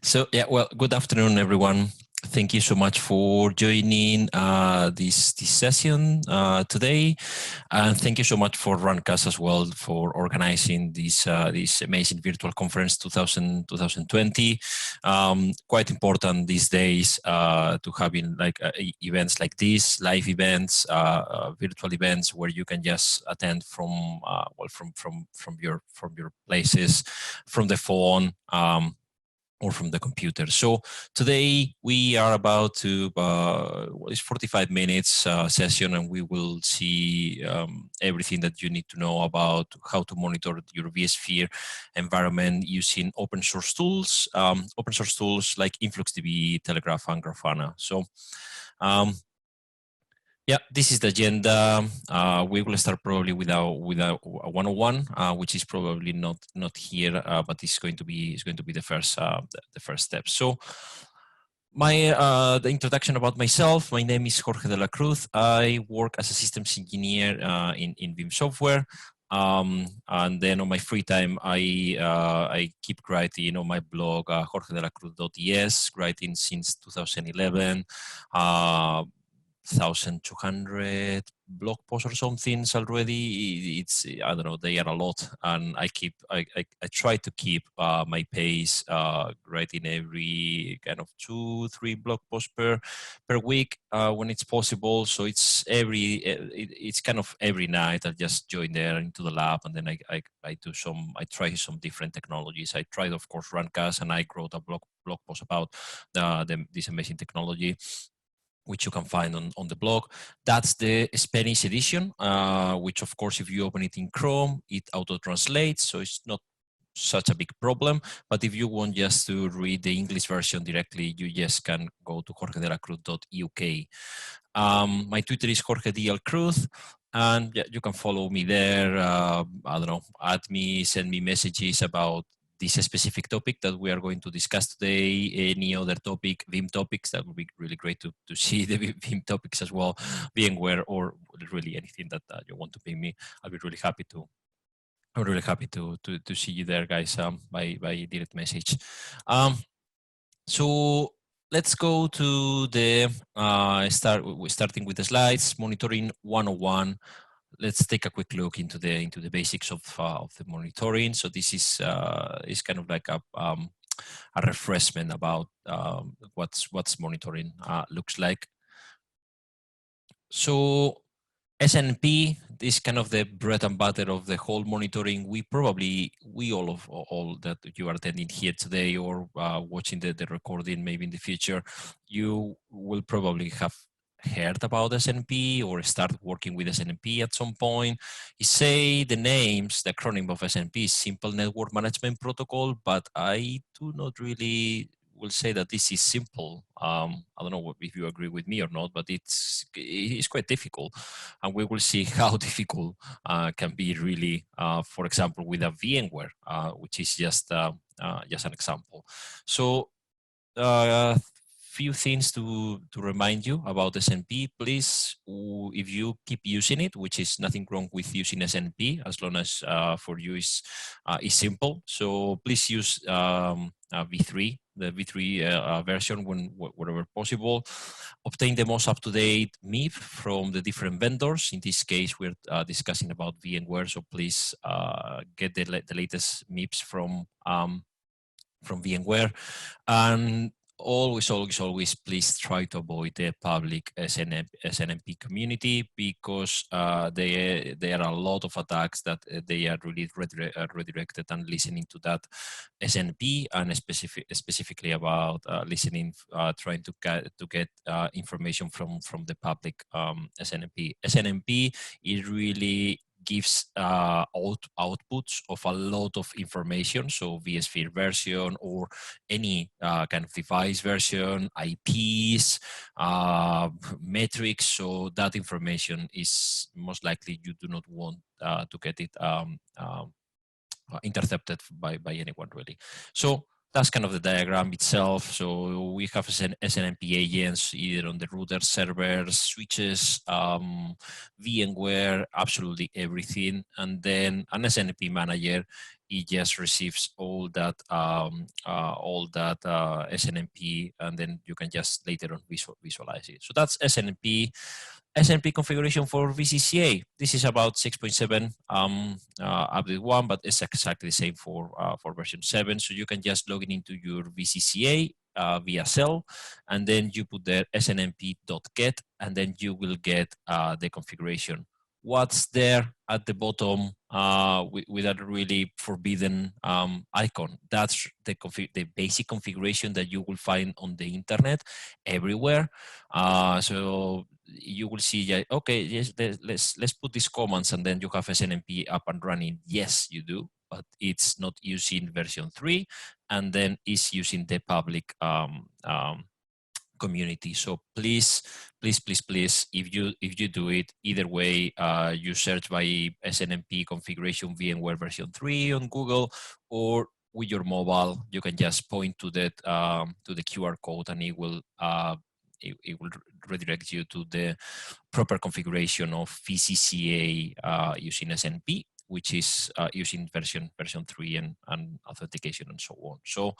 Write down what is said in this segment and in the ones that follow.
So yeah, well, good afternoon, everyone. Thank you so much for joining this session today, and thank you so much for Runcast as well for organizing this amazing virtual conference 2020. Quite important these days to having like events like this, live events, virtual events where you can just attend from from your places, from the phone. Or from the computer. So today we are about to, it's 45 minutes session, and we will see everything that you need to know about how to monitor your vSphere environment using open source tools like InfluxDB, Telegraf, and Grafana. So yeah, this is the agenda. We will start probably with a 101, which is probably not here, but it's going to be the first step. So the introduction about myself. My name is Jorge de la Cruz. I work as a systems engineer in Veeam software. And then on my free time, I keep writing on my blog, jorgedelacruz.es, writing since 2011. 1,200 blog posts or something already. It's, I don't know, they are a lot, and I try to keep my pace, writing every kind of 2-3 blog posts per week when it's possible. So it's it's kind of every night I just join there into the lab, and then I try some different technologies. I tried, of course, Runcast, and I wrote a blog post about this amazing technology, which you can find on the blog. That's the Spanish edition, which of course, if you open it in Chrome, it auto-translates, so it's not such a big problem. But if you want just to read the English version directly, you just can go to jorgedelacruz.uk. My Twitter is jorgedlcruz, and yeah, you can follow me there. I don't know, add me, send me messages about this specific topic that we are going to discuss today. Any other topic, Veeam topics, that would be really great to see the Veeam topics as well, VMware, or really anything that you want to ping me. I'll be really happy to. I'm really happy to see you there, guys, by direct message. So let's go to the starting with the slides. Monitoring 101. Let's take a quick look into the basics of the monitoring. So this is kind of like a refreshment about what's monitoring looks like. So SNMP, this kind of the bread and butter of the whole monitoring. All that you are attending here today or watching the recording, maybe in the future, you will probably have heard about SNMP or start working with SNMP at some point. You say the names, the acronym of SNMP is Simple Network Management Protocol, but I do not really will say that this is simple. I don't know if you agree with me or not, but it's quite difficult, and we will see how difficult can be really. For example, with a VMware, which is just an example. So, few things to remind you about SNMP, please. If you keep using it, which is nothing wrong with using SNMP, as long as for you is simple. So please use V3, the V3 version wherever possible. Obtain the most up-to-date MIP from the different vendors. In this case, we're discussing about VMware, so please get the latest MIPs from VMware. And always, please try to avoid the public SNMP community, because there are a lot of attacks that they are really redirected and listening to that SNMP, and specifically about listening, trying to get information from the public SNMP. SNMP is really gives outputs of a lot of information, so vSphere version or any kind of device version, IPs, metrics. So that information is most likely you do not want to get it intercepted by anyone, really. So that's kind of the diagram itself. So we have SNMP agents either on the router, servers, switches, VMware, absolutely everything. And then an SNMP manager it just receives all that SNMP, and then you can just later on visualize it. So that's SNMP. SNMP configuration for VCCA. This is about 6.7 update 1, but it's exactly the same for version 7. So you can just log in into your VCCA via cell, and then you put there snmp.get, and then you will get the configuration. What's there at the bottom with that really forbidden icon? That's the basic configuration that you will find on the internet everywhere. So you will see, okay, yes, let's put these commands, and then you have SNMP up and running. Yes, you do, but it's not using version 3, and then it's using the public community. So please, if you do it, either way, you search by SNMP configuration VMware version 3 on Google, or with your mobile, you can just point to that to the QR code, and it will redirect you to the proper configuration of VCCA using SNMP, which is using version 3 and authentication and so on. So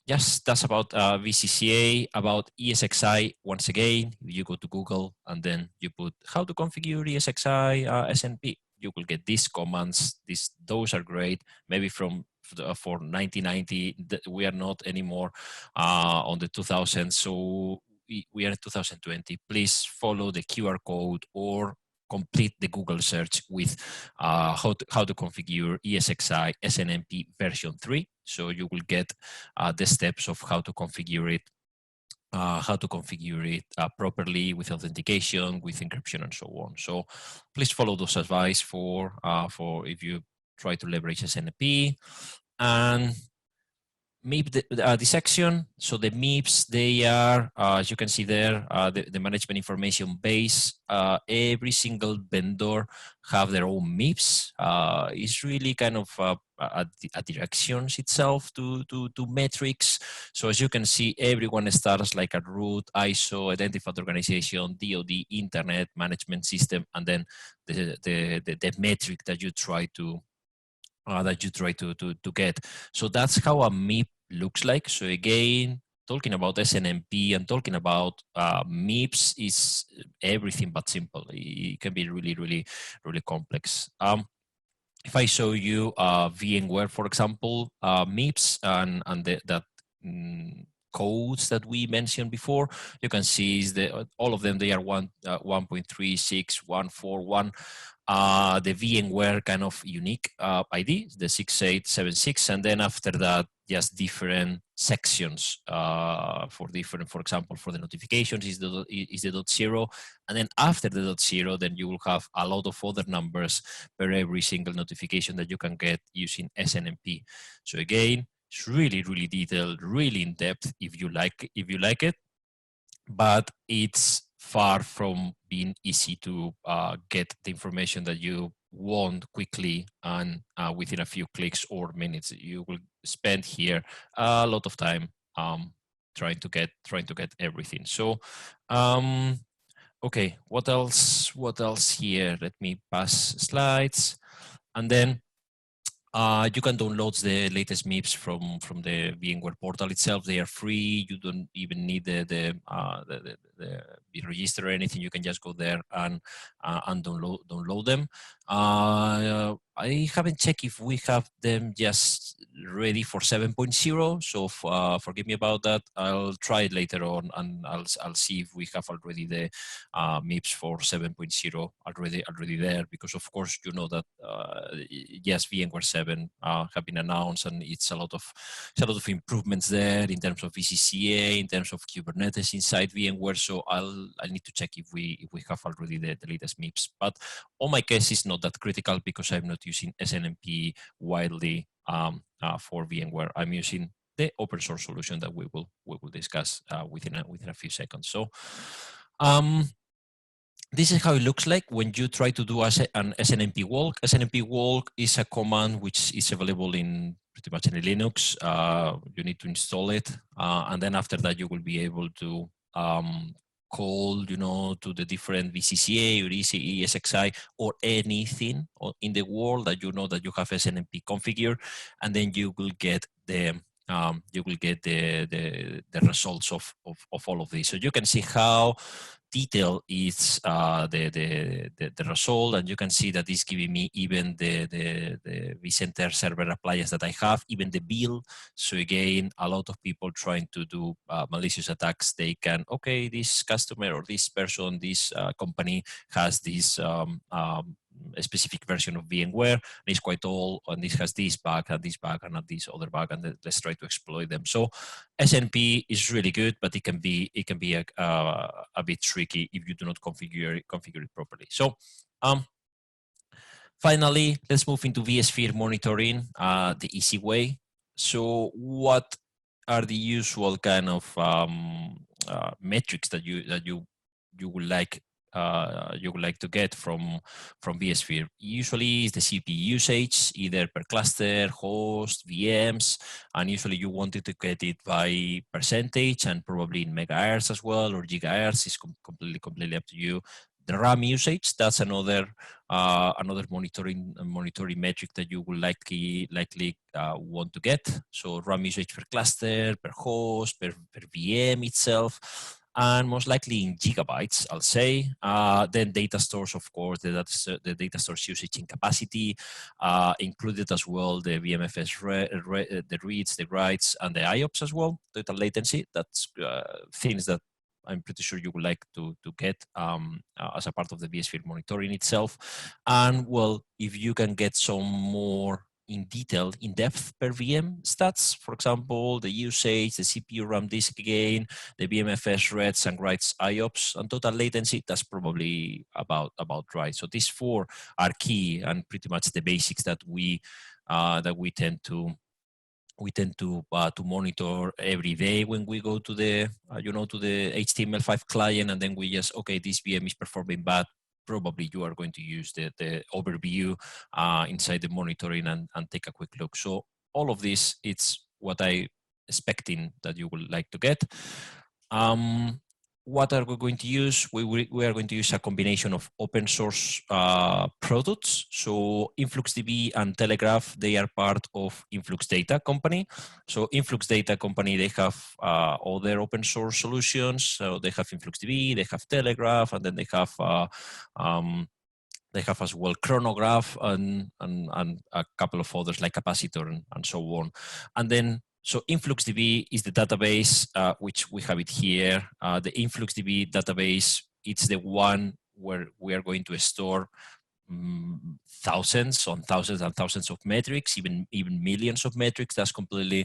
yes, that's about VCCA. About ESXi, once again, you go to Google and then you put how to configure ESXi SNP. You will get these commands. Those are great. Maybe for 1990, we are not anymore on the 2000s, so we are in 2020. Please follow the QR code or complete the Google search with how to configure ESXi SNMP version 3. So you will get the steps of how to configure it properly with authentication, with encryption, and so on. So please follow those advice for if you try to leverage SNMP. And MIP dissection. So the MIPs, they are, as you can see there, the management information base. Every single vendor have their own MIPs. It's really kind of a directions itself to metrics. So as you can see, everyone starts like a root, ISO, identified organization, DoD, internet management system, and then the metric that you try to get. So that's how a MIP looks like. So again, talking about SNMP and talking about MIPs is everything but simple. It can be really, really, really complex. If I show you VMware, for example, MIPs and that codes that we mentioned before, you can see is all of them, they are 1.36141. The VMware kind of unique ID, the 6876, and then after that, just different sections for example, for the notifications is the .0, and then after the .0, then you will have a lot of other numbers per every single notification that you can get using SNMP. So again, it's really, really detailed, really in depth if you like it, but it's far from being easy to get the information that you want quickly and within a few clicks or minutes. You will spend here a lot of time trying to get everything. So okay, what else here? Let me pass slides, and then you can download the latest MIPs from the VMware portal itself. They are free. You don't even need the register or anything. You can just go there and download them. I haven't checked if we have them just ready for 7.0. So forgive me about that. I'll try it later on, and I'll see if we have already the MIPs for 7.0 already there, because of course you know that yes, VMware 7 have been announced, and it's a lot of improvements there in terms of VCCA, in terms of Kubernetes inside VMware. So I'll need to check if we have already the latest MIPs. But on my case, it's not that critical because I'm not using SNMP widely for VMware. I'm using the open source solution that we will discuss within a few seconds. So this is how it looks like when you try to do an SNMPWALK. SNMPWALK is a command which is available in pretty much any Linux. You need to install it, and then after that you will be able to call, you know, to the different VCCA or ESXi or anything in the world that you know that you have SNMP configured, and then you will get the results of all of this. So you can see how detailed is the result, and you can see that it's giving me even the vCenter server appliance that I have, even the bill. So again, a lot of people trying to do malicious attacks, they can, okay, this customer or this person, this company has this a specific version of VMware, and it's quite old, and this has this bug and this bug and this other bug, and let's try to exploit them. So SNP is really good, but it can be a bit tricky if you do not configure it properly. So finally, let's move into vSphere monitoring the easy way. So what are the usual kind of metrics that you would like to get from vSphere? Usually it's the CPU usage, either per cluster, host, VMs, and usually you wanted to get it by percentage and probably in megahertz as well, or gigahertz. Is completely up to you. The RAM usage, that's another monitoring metric that you will likely want to get. So RAM usage per cluster, per host, per VM itself, and most likely in gigabytes, I'll say. Then data stores, of course, the data stores usage in capacity, included as well the VMFS, the reads, the writes, and the IOPS as well, total latency. That's things that I'm pretty sure you would like to get as a part of the vSphere monitoring itself. And well, if you can get some more in depth per VM stats, for example, the usage, the CPU RAM disk gain, the VMFS reads and writes IOPS, and total latency, that's probably about right. So these four are key and pretty much the basics that we tend to monitor every day when we go to the to the HTML5 client, and then we just, okay, this VM is performing bad. Probably you are going to use the overview inside the monitoring and take a quick look. So all of this, it's what I expecting that you would like to get. What are we going to use? We are going to use a combination of open source products. So InfluxDB and Telegraf, they are part of InfluxData company. So InfluxData company, they have other open source solutions. So they have InfluxDB, they have Telegraf, and then they have as well chronograph and a couple of others like capacitor and so on. And then, so InfluxDB is the database, which we have it here. The InfluxDB database, it's the one where we are going to store thousands and thousands of metrics, even millions of metrics. That's completely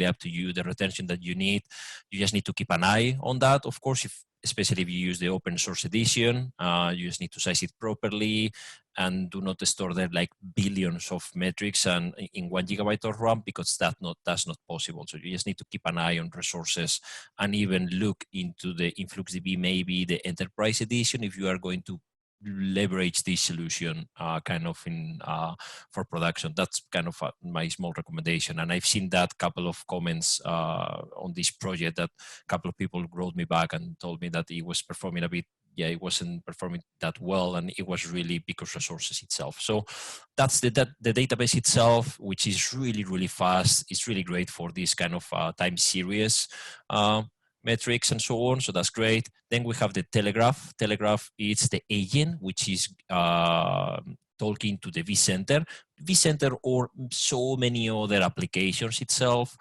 up to you, the retention that you need. You just need to keep an eye on that, of course, especially if you use the open source edition. You just need to size it properly and do not store there like billions of metrics and in 1 GB of RAM, because that's not possible. So you just need to keep an eye on resources and even look into the InfluxDB, maybe the enterprise edition, if you are going to leverage this solution kind of for production. That's kind of my small recommendation. And I've seen that couple of comments on this project, that a couple of people wrote me back and told me that it was performing a bit, it wasn't performing that well, and it was really because resources itself. So that's the database itself, which is really fast. It's really great for this kind of time series metrics and so on. So that's great. Then we have the Telegraf. Telegraf is the agent, which is talking to the vCENTER. vCENTER or so many other applications itself,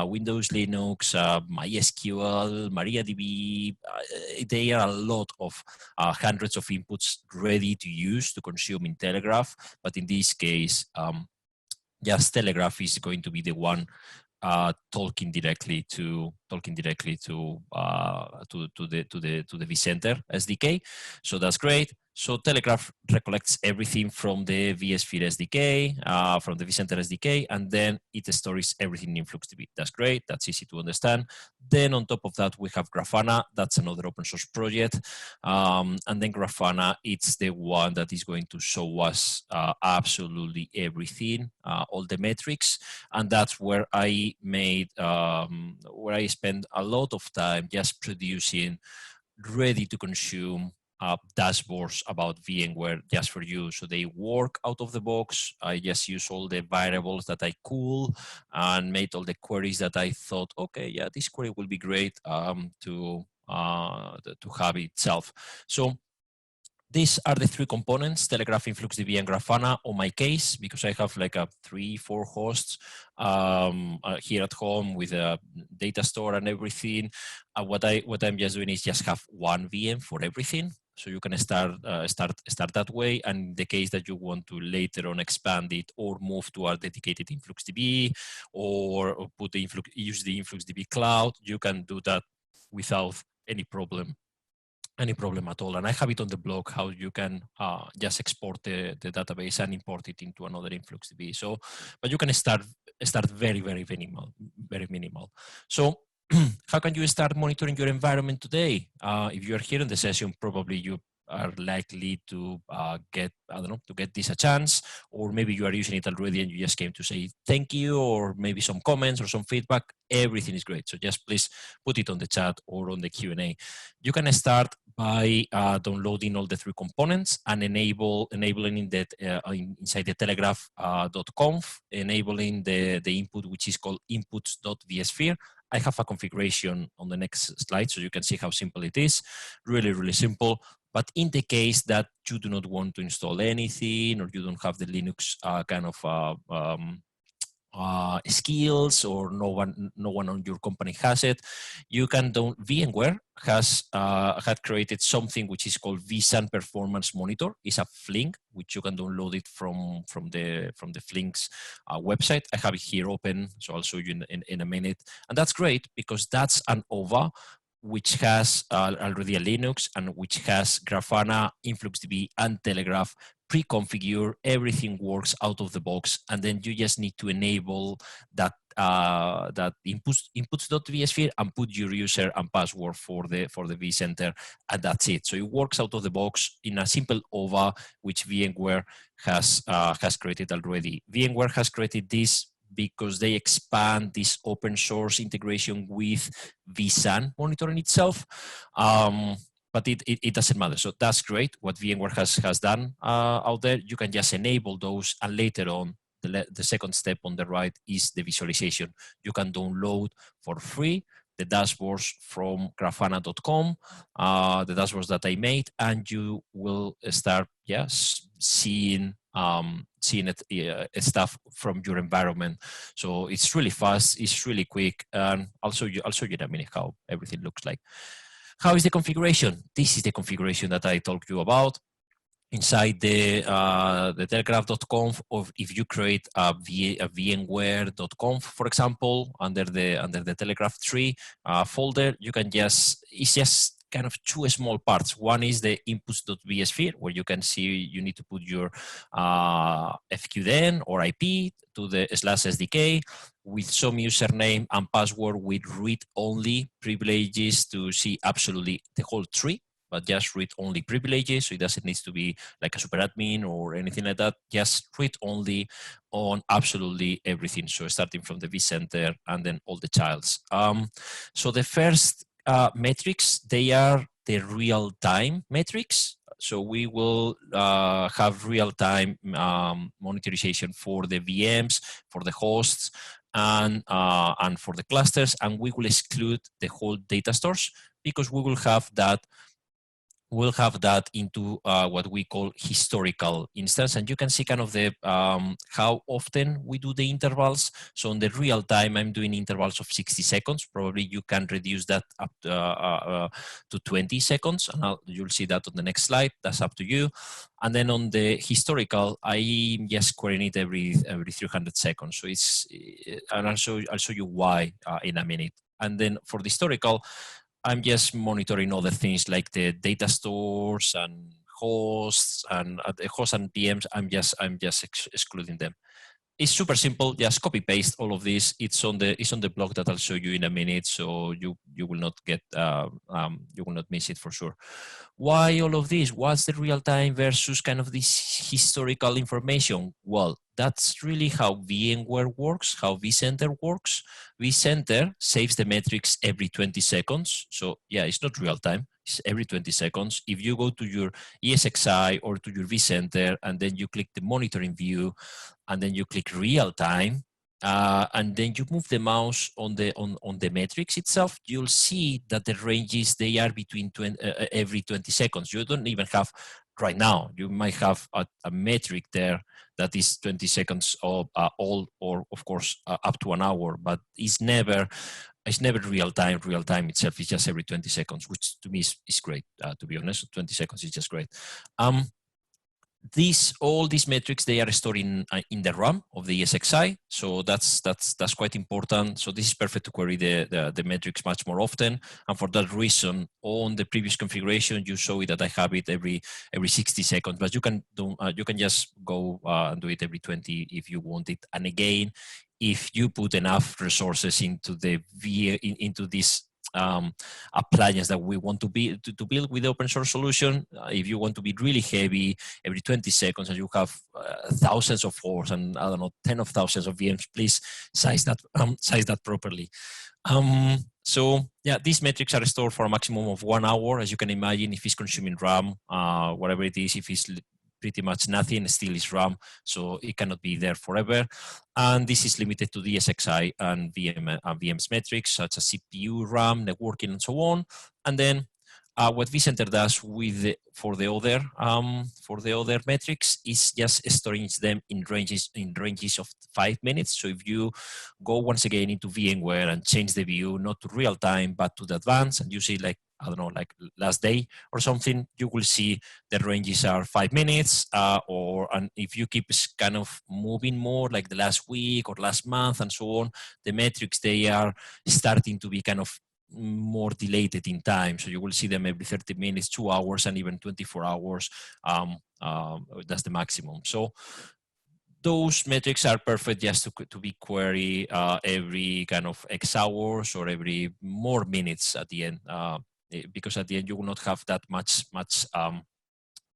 Windows, Linux, MySQL, MariaDB. There are a lot of hundreds of inputs ready to use to consume in Telegraf. But in this case, just Telegraf is going to be the one talking directly to the vCENTER SDK. So that's great. So Telegraf recollects everything from the vSphere SDK, from the vCENTER SDK, and then it stores everything in InfluxDB. That's great. That's easy to understand. Then on top of that, we have Grafana. That's another open source project. And then Grafana, it's the one that is going to show us absolutely everything, all the metrics. And that's where I made, where I spend a lot of time just producing ready to consume dashboards about VMware just for you. So they work out of the box. I just use all the variables that I could and made all the queries that I thought, okay, yeah, this query will be great to have itself. So these are the three components: Telegraf, InfluxDB, and Grafana. On my case, because I have like 3-4 hosts here at home with a data store and everything. What I'm just doing is just have one VM for everything. So you can start that way. And in the case that you want to later on expand it or move to a dedicated InfluxDB or use the InfluxDB cloud, you can do that without any problem at all. And I have it on the blog how you can just export the database and import it into another InfluxDB. So, but you can start very minimal. So how can you start monitoring your environment today? If you are here in the session, probably you are likely to get this a chance, or maybe you are using it already and you just came to say thank you, or maybe some comments or some feedback. Everything is great. So just please put it on the chat or on the Q&A. You can start by downloading all the three components and enabling that inside the telegraf.conf, enabling the input, which is called inputs.vSphere. I have a configuration on the next slide, so you can see how simple it is. Really simple. But in the case that you do not want to install anything, or you don't have the Linux kind of skills, or no one on your company has it, you can VMware had created something which is called vSAN Performance Monitor. It's a Flink which you can download it from the Flink's website. I have it here open, so I'll show you in a minute. And that's great because that's an OVA which has already a Linux and which has Grafana, InfluxDB, and Telegraf pre-configured. Everything works out of the box, and then you just need to enable that inputs.vSphere and put your user and password for the vCENTER, and that's it. So it works out of the box in a simple OVA which VMware has created already. VMware has created this because they expand this open source integration with vSAN monitoring itself. But it doesn't matter. So that's great. What VMware has done out there, you can just enable those, and later on, the second step on the right is the visualization. You can download for free the dashboards from grafana.com, the dashboards that I made, and you will start seeing stuff from your environment. So it's really fast, it's really quick, and I'll show you in a minute how everything looks like. How is the configuration? This is the configuration that I talked to you about. Inside the telegraf.conf, or if you create a vmware.conf, for example, under the Telegraf tree folder, you can it's just kind of two small parts. One is the inputs.vsphere, where you can see you need to put your FQDN or IP to the /SDK with some username and password with read-only privileges to see absolutely the whole tree, but just read-only privileges, so it doesn't need to be like a super admin or anything like that. Just read-only on absolutely everything. So starting from the vCENTER and then all the childs. So the first metrics, they are the real-time metrics. So we will have real-time monitorization for the VMs, for the hosts, and for the clusters, and we will exclude the whole data stores because we will have that. We'll have that into what we call historical instance, and you can see kind of the how often we do the intervals. So in the real time, I'm doing intervals of 60 seconds. Probably you can reduce that up to 20 seconds, and you'll see that on the next slide. That's up to you. And then on the historical, I'm just querying it every 300 seconds. So it's, and I'll show you why in a minute. And then for the historical, I'm just monitoring other things like the data stores and hosts and VMs. I'm just excluding them. It's super simple. Just copy paste all of this. It's on the blog that I'll show you in a minute, so you will not get you will not miss it for sure. Why all of this? What's the real time versus kind of this historical information? Well, that's really how VMware works, how vCENTER works. vCENTER saves the metrics every 20 seconds. So yeah, it's not real time. It's every 20 seconds. If you go to your ESXi or to your vCenter, and then you click the monitoring view, and then you click real time, and then you move the mouse on the metrics itself, you'll see that the ranges, they are between every 20 seconds. You don't even have right now. You might have a metric there that is 20 seconds of old, or of course up to an hour, but it's never real time. Real time itself is just every 20 seconds, which to me is great. To be honest, 20 seconds is just great. All these metrics, they are stored in the RAM of the ESXi, so that's quite important. So this is perfect to query the metrics much more often, and for that reason, on the previous configuration, you saw it that I have it every 60 seconds, but you can just go and do it every 20 if you want it. And again, if you put enough resources into into this appliance that we want to build with the open source solution, if you want to be really heavy every 20 seconds and you have thousands of cores and I don't know, 10 of thousands of VMs, please size that properly. So yeah, these metrics are stored for a maximum of 1 hour. As you can imagine, if it's consuming RAM, whatever it is, if it's pretty much nothing, still is RAM, so it cannot be there forever. And this is limited to the ESXi and VM's metrics, such as CPU, RAM, networking, and so on. And then what vCenter does for the other metrics is just storing them in ranges of 5 minutes. So if you go once again into VMware and change the view, not to real time, but to the advanced, and you see like, I don't know, like last day or something, you will see the ranges are 5 minutes, and if you keep kind of moving more, like the last week or last month and so on, the metrics, they are starting to be kind of more dilated in time. So you will see them every 30 minutes, 2 hours, and even 24 hours. That's the maximum. So those metrics are perfect just to be queried every kind of X hours or every more minutes at the end, because at the end you will not have that much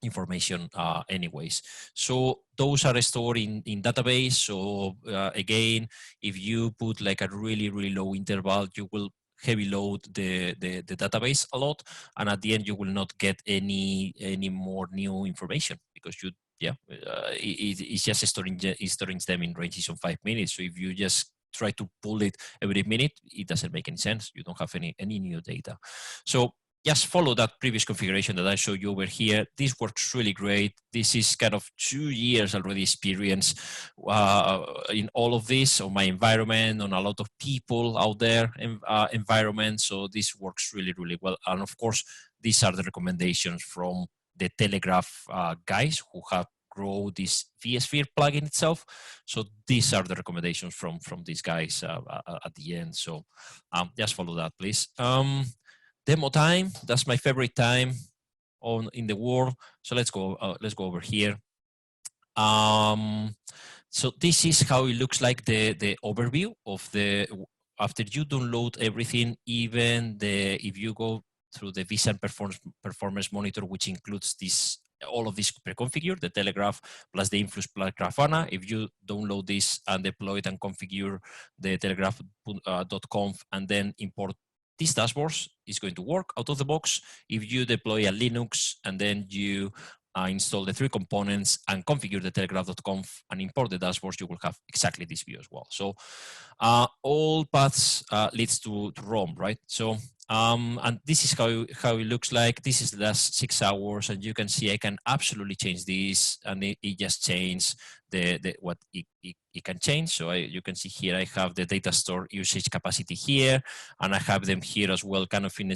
information anyways. So those are stored in database. So again, if you put like a really low interval, you will heavy load the database a lot, and at the end you will not get any more new information, because it's just storing them in ranges of 5 minutes. So if you just try to pull it every minute, it doesn't make any sense. You don't have any new data. So just follow that previous configuration that I showed you over here. This works really great. This is kind of 2 years already experience in all of this, on my environment, on a lot of people out there environment. So this works really well. And of course, these are the recommendations from the Telegraf guys who have grown this vSphere plugin itself. So these are the recommendations from these guys at the end. So just follow that, please. Demo time, that's my favorite time in the world. So let's go over here. So this is how it looks like, the overview of after you download everything, even if you go through the vSAN performance monitor, which includes all of this pre-configured, the Telegraf plus the Influx plus Grafana. If you download this and deploy it and configure the telegraf.conf and then import these dashboards, is going to work out of the box. If you deploy a Linux and then you install the 3 components and configure the telegraf.conf and import the dashboards, you will have exactly this view as well. So all paths leads to ROM, right? So and this is how it looks like. This is the last 6 hours, and you can see I can absolutely change this, and it just changed what it can change. So you can see here I have the data store usage capacity here, and I have them here as well, kind of in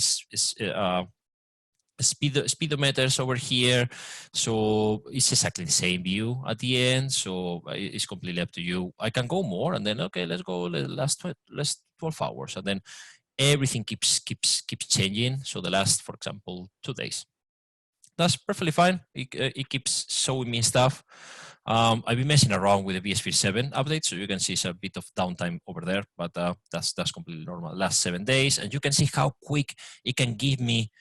speedometers over here. So it's exactly the same view at the end. So it's completely up to you. I can go more, and then okay, let's go last 12 hours, and then everything keeps changing. So the last, for example, 2 days. That's perfectly fine. It keeps showing me stuff. I've been messing around with the vSphere 7 update, so you can see it's a bit of downtime over there, but that's completely normal. Last 7 days, and you can see how quick it can give me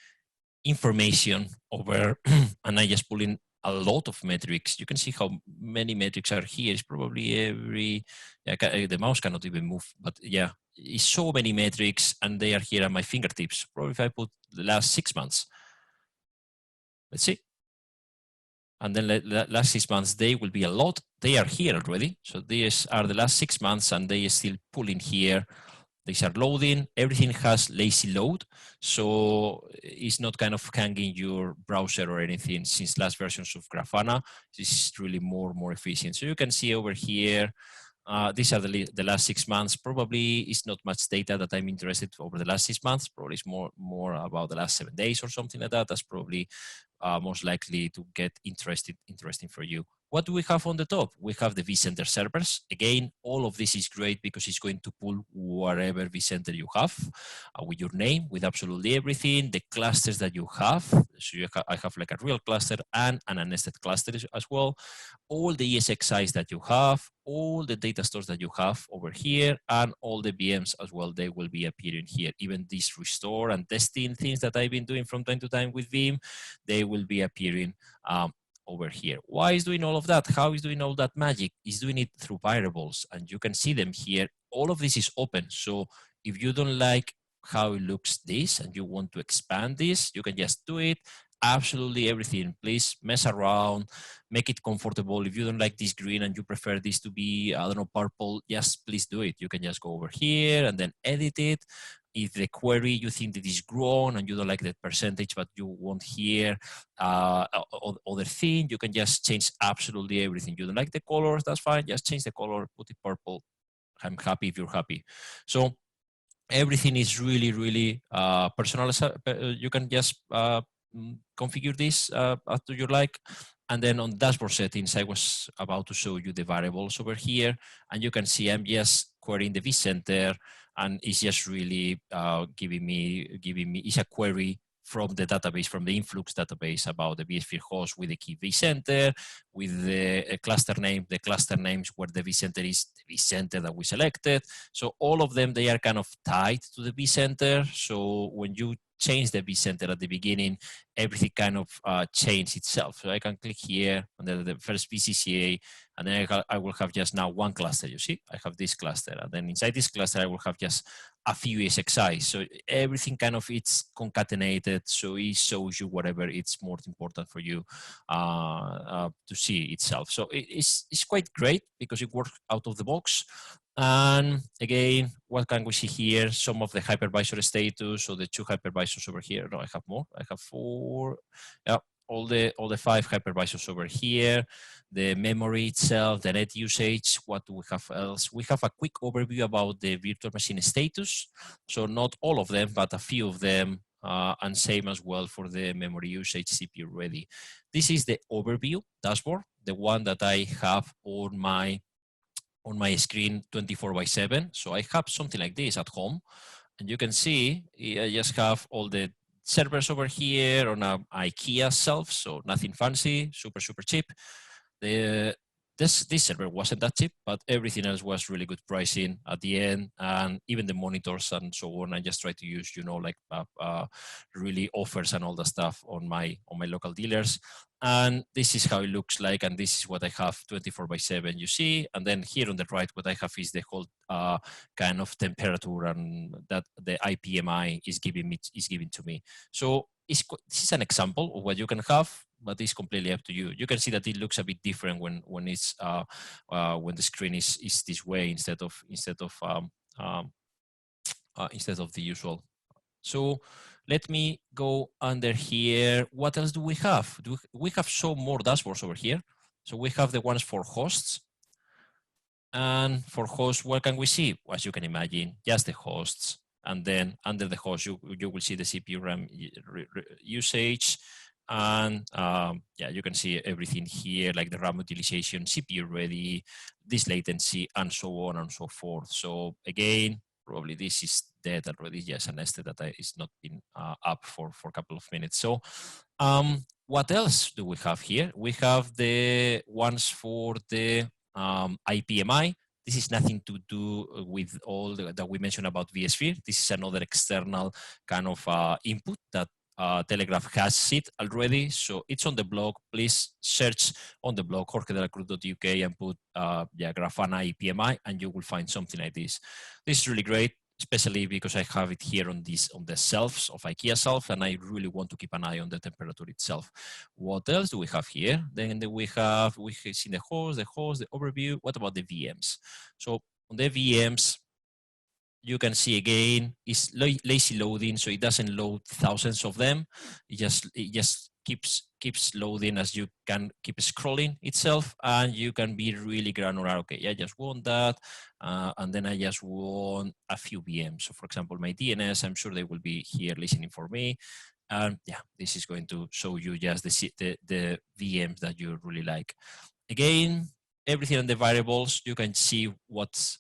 information over, and I just pull in a lot of metrics. You can see how many metrics are here. It's probably the mouse cannot even move, but yeah, it's so many metrics, and they are here at my fingertips. Probably if I put the last 6 months, Let's see. And then the last 6 months, they will be a lot. They are here already. So these are the last 6 months, and they are still pulling here. These are loading. Everything has lazy load. So it's not kind of hanging your browser or anything since last versions of Grafana. This is really more efficient. So you can see over here, these are the last 6 months. Probably it's not much data that I'm interested over the last 6 months. Probably it's more about the last 7 days or something like that. That's probably most likely to get interesting for you. What do we have on the top? We have the vCenter servers. Again, all of this is great because it's going to pull whatever vCenter you have with your name, with absolutely everything, the clusters that you have. So I have like a real cluster and an unnested cluster as well. All the ESXis that you have, all the data stores that you have over here, and all the VMs as well, they will be appearing here. Even these restore and testing things that I've been doing from time to time with Veeam, they will be appearing over here. Why is doing all of that? How is doing all that magic? Is doing it through variables, and you can see them here. All of this is open. So if you don't like how it looks this and you want to expand this, you can just do it. Absolutely everything. Please mess around, make it comfortable. If you don't like this green and you prefer this to be, I don't know, purple, just please do it. You can just go over here and then edit it. If the query you think that is grown and you don't like that percentage, but you want here other thing, you can just change absolutely everything. You don't like the colors, that's fine. Just change the color, put it purple. I'm happy if you're happy. So everything is really personalized. You can just configure this as to your like. And then on dashboard settings, I was about to show you the variables over here. And you can see I'm just querying the vCenter, and it's just really giving me, it's a query from the database, from the Influx database about the vSphere host with the key vCenter, with the cluster name, the cluster names where the vCenter is, the vCenter that we selected. So all of them, they are kind of tied to the vCenter. So when you change the vCenter at the beginning, everything kind of changes itself. So I can click here under the first VCCA, and then I will have just now one cluster. You see, I have this cluster, and then inside this cluster, I will have just a few ESXi. So everything kind of it's concatenated. So it shows you whatever it's more important for you to see itself. So it's quite great because it works out of the box. And again, what can we see here? Some of the hypervisor status. So the 2 hypervisors over here. No, I have more. I have 4. Yeah, all the 5 hypervisors over here. The memory itself, the net usage. What do we have else? We have a quick overview about the virtual machine status. So not all of them, but a few of them. And same as well for the memory usage, CPU ready. This is the overview dashboard, the one that I have on my screen 24/7. So I have something like this at home, and you can see I just have all the servers over here on a IKEA shelf, so nothing fancy, super cheap. This server wasn't that cheap, but everything else was really good pricing at the end, and even the monitors and so on. I just try to use, like really offers and all the stuff on my local dealers. And this is how it looks like, and this is what I have 24/7. You see, and then here on the right, what I have is the whole kind of temperature and that the IPMI is giving to me. So this is an example of what you can have, but it's completely up to you. You can see that it looks a bit different when it's when the screen is this way instead of the usual. So let me go under here. What else do we have? We have some more dashboards over here. So we have the ones for hosts. And for hosts, what can we see? As you can imagine, just the hosts. And then under the host, you will see the CPU RAM usage. And yeah, you can see everything here, like the RAM utilization, CPU ready, this latency, and so on and so forth. So again, probably this is dead already. Yes, and nested that is not been up for a couple of minutes. So what else do we have here? We have the ones for the IPMI. This is nothing to do with all that we mentioned about vSphere. This is another external kind of input that Telegraf has it already. So it's on the blog. Please search on the blog, jorgedelacruz.uk, and put Grafana IPMI, and you will find something like this. This is really great. especially because I have it here on the shelves of IKEA shelf, and I really want to keep an eye on the temperature itself. What else do we have here? Then we have seen the host, the overview. What about the VMs? So on the VMs, you can see again, it's lazy loading, so it doesn't load thousands of them. It just keeps loading as you can keep scrolling itself, and you can be really granular. Okay, I just want that, and then I just want a few VMs. So for example, my DNS, I'm sure they will be here listening for me. And yeah, this is going to show you just the VMs that you really like. Again, everything on the variables, you can see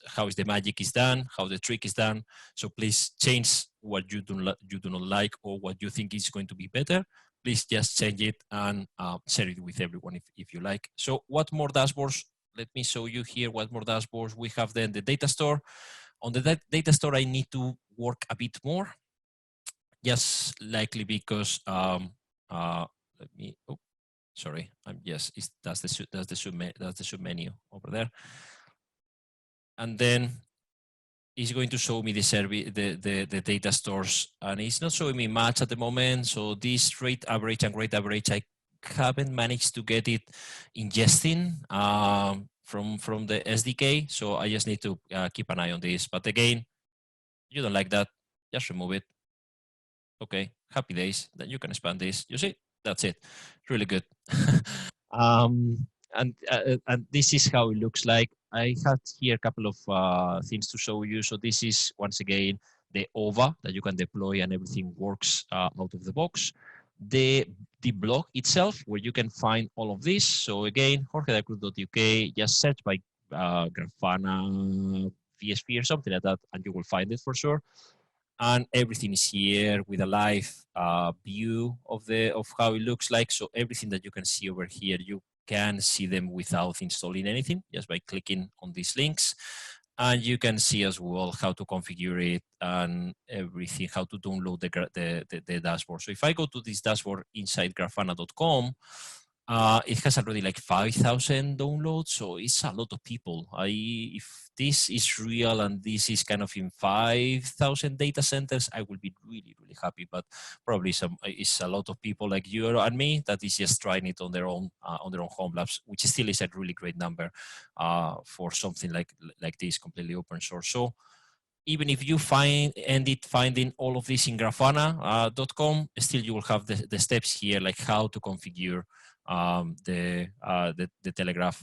how the magic is done, how the trick is done. So please change what you do not like or what you think is going to be better. Please just change it and share it with everyone if you like. So what more dashboards? Let me show you here what more dashboards we have. Then the data store. On the data store, I need to work a bit more, just likely because let me. Oh, sorry, that's the sub menu over there, and then it's going to show me the service, the data stores, and it's not showing me much at the moment. So this rate average and rate average, I haven't managed to get it ingesting from the SDK. So I just need to keep an eye on this. But again, you don't like that, just remove it. Okay, happy days. Then you can expand this. You see, that's it. Really good. And this is how it looks like. I had here a couple of things to show you. So this is, once again, the OVA that you can deploy and everything works out of the box. The blog itself, where you can find all of this. So again, jorge.cruz.uk, just search by Grafana, vSphere, something like that, and you will find it for sure. And everything is here with a live view of how it looks like. So everything that you can see over here, you can see them without installing anything, just by clicking on these links. And you can see as well how to configure it and everything, how to download the dashboard. So if I go to this dashboard inside grafana.com, it has already like 5,000 downloads, so it's a lot of people. If this is real and this is kind of in 5,000 data centers, I will be really, really happy. But probably it's a lot of people like you and me that is just trying it on their own home labs, which still is a really great number for something like this, completely open source. So even if you end up finding all of this in grafana.com, still you will have the steps here, like how to configure the Telegraf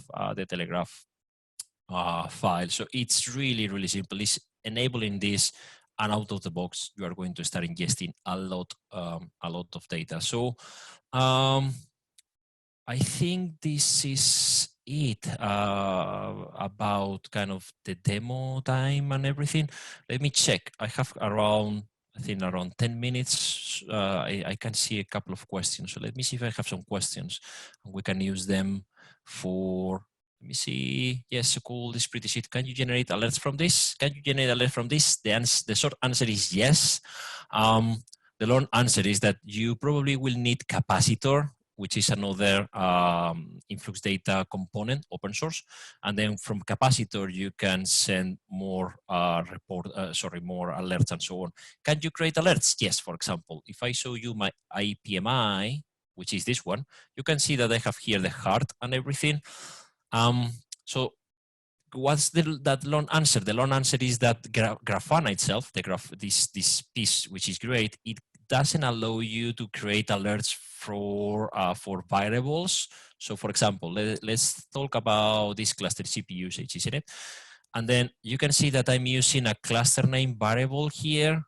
file. So it's really, really simple. It's enabling this, and out of the box, you are going to start ingesting a lot of data. So I think this is it about kind of the demo time and everything. Let me check. I have around 10 minutes. I can see a couple of questions. So let me see if I have some questions. We can use them for, let me see. Yes, cool. This is pretty shit. Can you generate alerts from this? Can you generate alerts from this? The short answer is yes. The long answer is that you probably will need capacitor, which is another influx data component, open source. And then from capacitor, you can send more more alerts and so on. Can you create alerts? Yes, for example, if I show you my IPMI, which is this one, you can see that I have here the heart and everything. So what's that long answer? The long answer is that Grafana itself, this piece, which is great, it doesn't allow you to create alerts for variables. So for example, let's talk about this cluster CPU usage, isn't it? And then you can see that I'm using a cluster name variable here.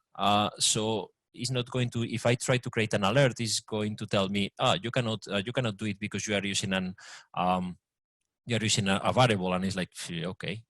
So it's not going to, if I try to create an alert, it's going to tell me, you cannot do it because you are using a variable, and it's like, okay,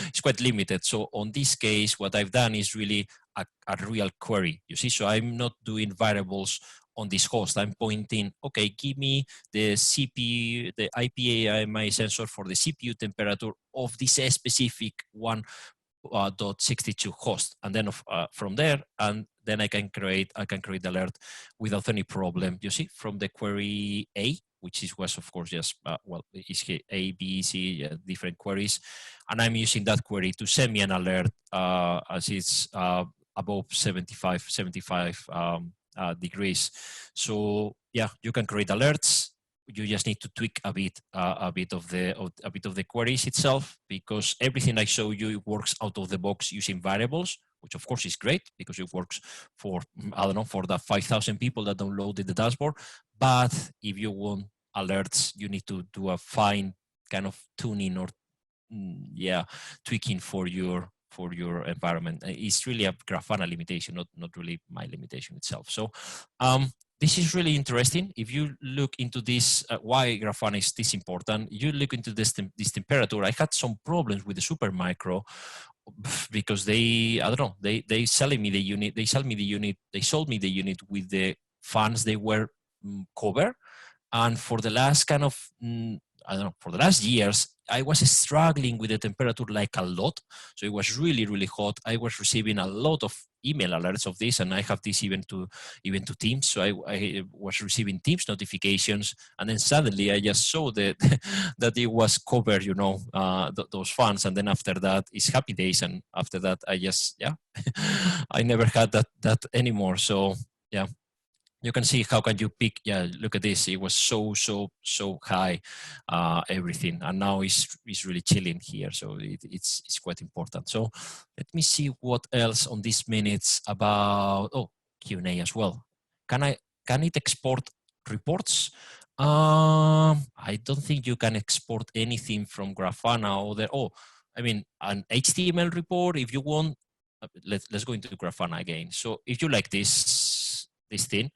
it's quite limited. So on this case, what I've done is really a real query, you see. So I'm not doing variables on this host. I'm pointing, okay, give me the CPU, the IPMI sensor for the CPU temperature of this specific 1.62 host, and then from there, and then I can create alert without any problem, you see, from the query A. which was of course just, well, it's A, B, C, different queries. And I'm using that query to send me an alert as it's above 75 degrees. So yeah, you can create alerts. You just need to tweak a bit of the queries itself, because everything I show you works out of the box using variables, which of course is great because it works for, I don't know, for the 5,000 people that downloaded the dashboard. But if you want alerts, you need to do a fine kind of tuning or tweaking for your environment. It's really a Grafana limitation, not really my limitation itself. So this is really interesting. If you look into this, why Grafana is this important, you look into this temperature. I had some problems with the Supermicro because they selling me the unit. They sold me the unit with the fans they were covered. And for the last kind of, I don't know, for the last years, I was struggling with the temperature like a lot. So it was really, really hot. I was receiving a lot of email alerts of this, and I have this even to Teams. So I was receiving Teams notifications, and then suddenly I just saw that that it was covered, you know, those fans. And then after that, it's happy days. And after that, I just, I never had that anymore. So yeah. You can see how can you pick, look at this. It was so high, everything. And now it's really chilling here. So it's quite important. So let me see what else on these minutes about, Q&A as well. Can it export reports? I don't think you can export anything from Grafana or there. I mean, an HTML report, if you want, let's go into Grafana again. So if you like this thing,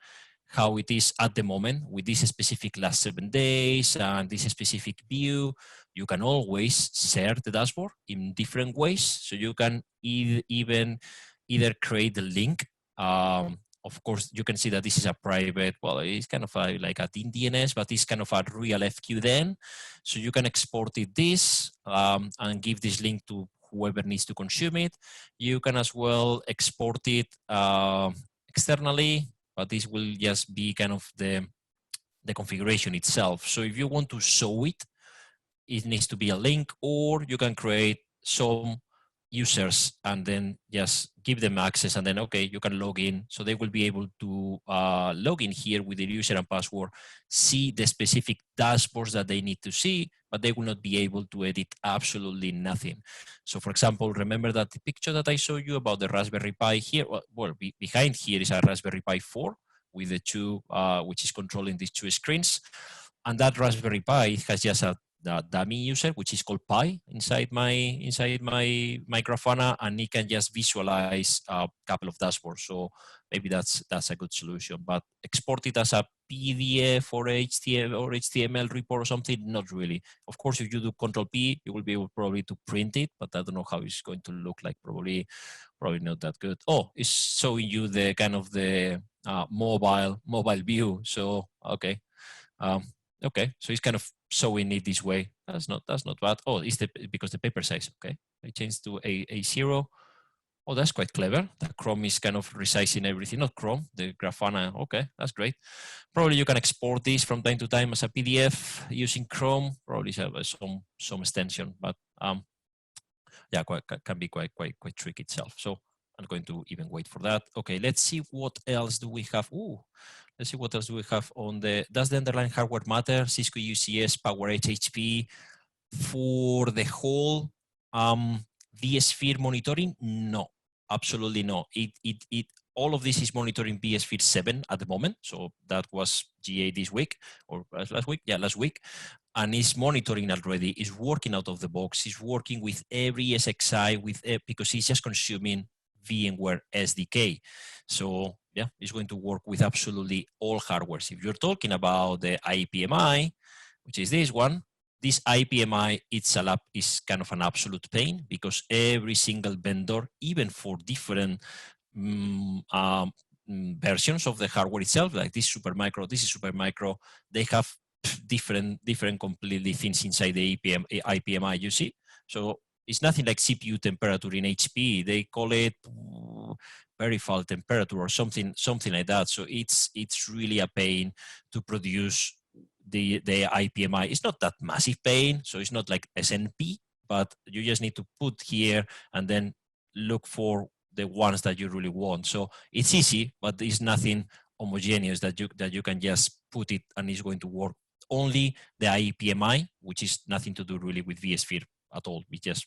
how it is at the moment with this specific last 7 days and this specific view, you can always share the dashboard in different ways. So you can either create the link. Of course, you can see that this is a private, well, it's kind of like a DNS, but it's kind of a real FQDN. So you can export this and give this link to whoever needs to consume it. You can as well export it externally, but this will just be kind of the configuration itself. So if you want to show it, it needs to be a link, or you can create some users and then just give them access, and then, okay, you can log in. So they will be able to log in here with their user and password, see the specific dashboards that they need to see, but they will not be able to edit absolutely nothing. So for example, remember that the picture that I showed you about the Raspberry Pi here? Well, behind here is a Raspberry Pi 4 with the two, which is controlling these two screens. And that Raspberry Pi has just a dummy user, which is called Pi inside my Grafana, and it can just visualize a couple of dashboards. So maybe that's a good solution. But export it as a PDF or HTML report or something, not really. Of course, if you do Control P, you will be able probably to print it, but I don't know how it's going to look like. Probably not that good. Oh, it's showing you the kind of the mobile view. So okay. Okay, so it's kind of showing it this way. That's not bad. Oh, it's because the paper size. Okay, I changed to A0. Oh, that's quite clever. The Chrome is kind of resizing everything. Not Chrome, the Grafana. Okay, that's great. Probably you can export this from time to time as a PDF using Chrome. Probably some extension, but yeah, can be quite tricky itself. So I'm going to even wait for that. Okay, let's see what else do we have. Let's see what else do we have on the, does the underlying hardware matter? Cisco UCS, PowerEdge, HP for the whole vSphere monitoring? No, absolutely no. All of this is monitoring vSphere 7 at the moment. So that was GA this week or last week. Yeah, last week. And it's monitoring already. It's working out of the box. It's working with every SXI because it's just consuming VMware SDK. So yeah, it's going to work with absolutely all hardwares. If you're talking about the IPMI, which is this one, this IPMI itself is kind of an absolute pain because every single vendor, even for different versions of the hardware itself, like this is Supermicro, they have different completely things inside the IPMI, you see? So it's nothing like CPU temperature in HP. They call it peripheral temperature or something like that. So it's really a pain to produce the IPMI is not that massive pain, so it's not like SNP, but you just need to put here and then look for the ones that you really want. So it's easy, but it's nothing homogeneous that you can just put it and it's going to work. Only the IPMI, which is nothing to do really with vSphere at all. It's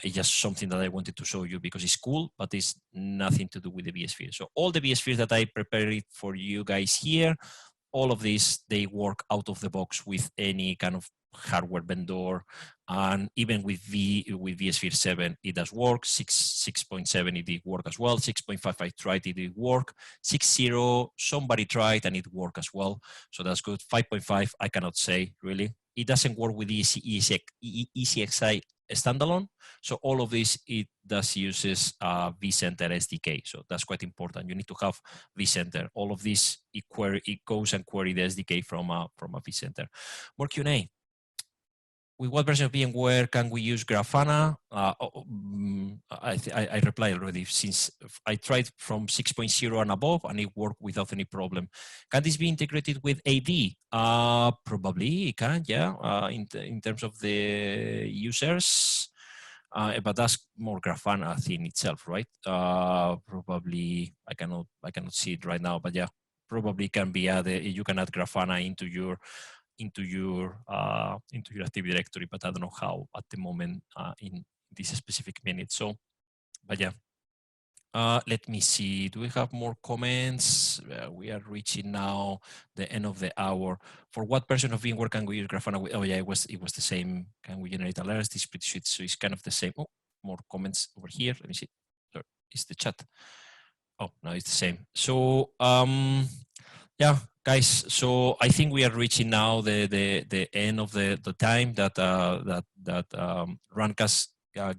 just something that I wanted to show you because it's cool, but it's nothing to do with the vSphere. So all the vSpheres that I prepared for you guys here, all of these, they work out of the box with any kind of hardware vendor, and even with vSphere 7 it does work. 6.7 it did work as well. 6.5 I tried, it did work. 6.0 somebody tried and it worked as well, so that's good. 5.5 I cannot say really. It doesn't work with ECXI standalone, so all of this it does uses vCENTER SDK, so that's quite important. You need to have vCENTER. All of this it goes and query the SDK from a vCENTER. More Q&A. With what version of VMware can we use Grafana? I replied already, since I tried from 6.0 and above and it worked without any problem. Can this be integrated with AD? Probably it can, yeah, in terms of the users. But that's more Grafana thing itself, right? Probably I cannot see it right now, but yeah, probably can be added. You can add Grafana into your Active Directory, but I don't know how at the moment in this specific minute. So, but yeah. Let me see. Do we have more comments? We are reaching now the end of the hour. For what version of VMware can we use Grafana with? Oh yeah, it was the same. Can we generate alerts? This spreadsheet, so it's kind of the same. Oh, more comments over here. Let me see. Sorry, it's the chat. Oh, no, it's the same. So yeah, guys. So I think we are reaching now the end of the time that Runcast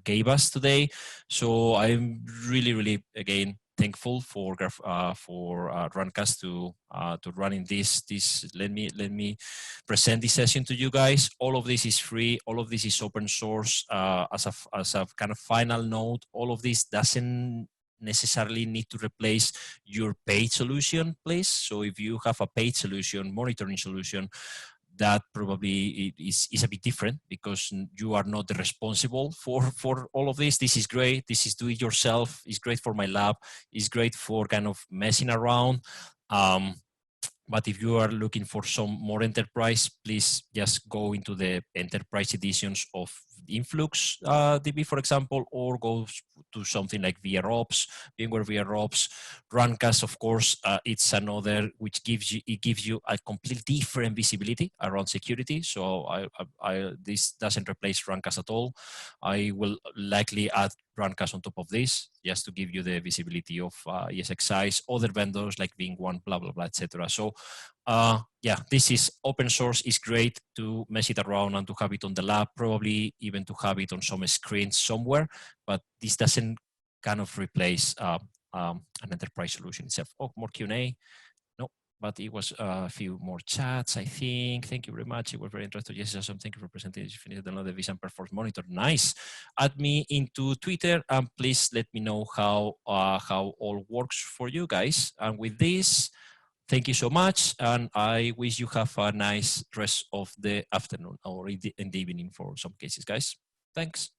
gave us today. So I'm really again thankful for Runcast to running this. Let me present this session to you guys. All of this is free. All of this is open source. As a kind of final note, all of this doesn't necessarily need to replace your paid solution, please. So if you have a paid solution, monitoring solution, that probably is a bit different because you are not responsible for all of this. This is great. This is do it yourself. It's great for my lab. It's great for kind of messing around. But if you are looking for some more enterprise, please just go into the enterprise editions of InfluxDB, for example, or go to something like VROps, VMware VROps. Runcast, of course, it's another which gives you a completely different visibility around security. So this doesn't replace Runcast at all. I will likely add Runcast on top of this, just to give you the visibility of ESXi's, other vendors like VMware, blah, blah, blah, etc. So yeah, this is open source. It's great to mess it around and to have it on the lab, probably even to have it on some screens somewhere, but this doesn't kind of replace an enterprise solution itself. Oh, more Q&A. No, but it was a few more chats, I think. Thank you very much. It was very interesting. Yes, awesome. Thank you for presenting. You finished the vSphere Performance Monitor. Nice. Add me into Twitter and please let me know how all works for you guys. And with this, thank you so much. And I wish you have a nice rest of the afternoon or in the evening for some cases, guys. Thanks.